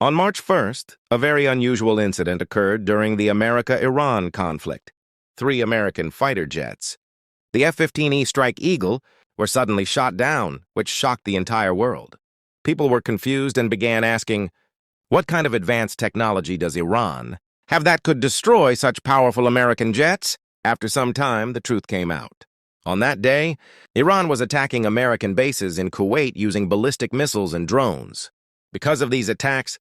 On March 1st, a very unusual incident occurred during the America-Iran conflict. 3 American fighter jets, the F-15E Strike Eagle, were suddenly shot down, which shocked the entire world. People were confused and began asking, what kind of advanced technology does Iran have that could destroy such powerful American jets? After some time, the truth came out. On that day, Iran was attacking American bases in Kuwait using ballistic missiles and drones. Because of these attacks,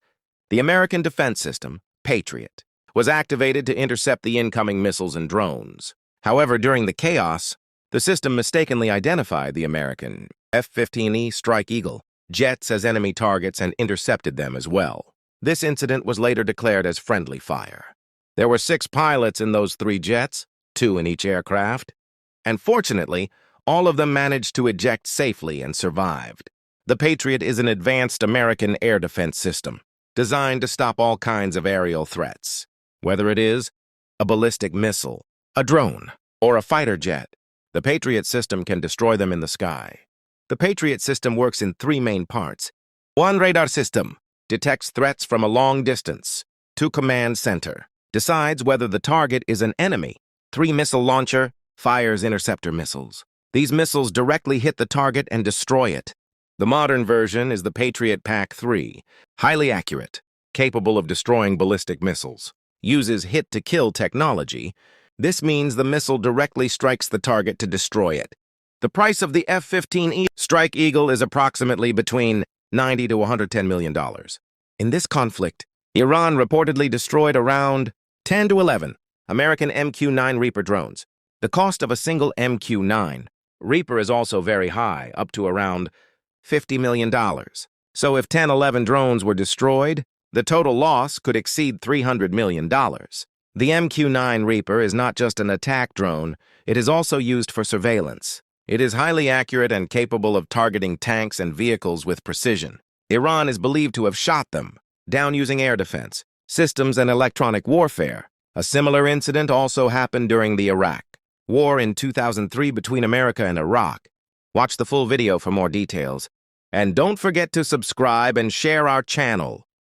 the American defense system, Patriot, was activated to intercept the incoming missiles and drones. However, during the chaos, the system mistakenly identified the American F-15E Strike Eagle jets as enemy targets and intercepted them as well. This incident was later declared as friendly fire. There were 6 pilots in those 3 jets, 2 in each aircraft, and fortunately, all of them managed to eject safely and survived. The Patriot is an advanced American air defense system designed to stop all kinds of aerial threats, whether it is a ballistic missile, a drone, or a fighter jet. The Patriot system can destroy them in the sky. The Patriot system works in 3 main parts. 1 radar system detects threats from a long distance. 2 command center decides whether the target is an enemy. 3 missile launcher fires interceptor missiles. These missiles directly hit the target and destroy it. The modern version is the Patriot PAC-3, highly accurate, capable of destroying ballistic missiles. Uses hit-to-kill technology. This means the missile directly strikes the target to destroy it. The price of the F-15E Strike Eagle is approximately between $90 to $110 million. In this conflict, Iran reportedly destroyed around 10 to 11 American MQ-9 Reaper drones. The cost of a single MQ-9 Reaper is also very high, up to around $50 million. So if 10-11 drones were destroyed, the total loss could exceed $300 million. The MQ-9 Reaper is not just an attack drone, it is also used for surveillance. It is highly accurate and capable of targeting tanks and vehicles with precision. Iran is believed to have shot them down using air defense, systems, and electronic warfare. A similar incident also happened during the Iraq War in 2003 between America and Iraq. Watch the full video for more details. And don't forget to subscribe and share our channel.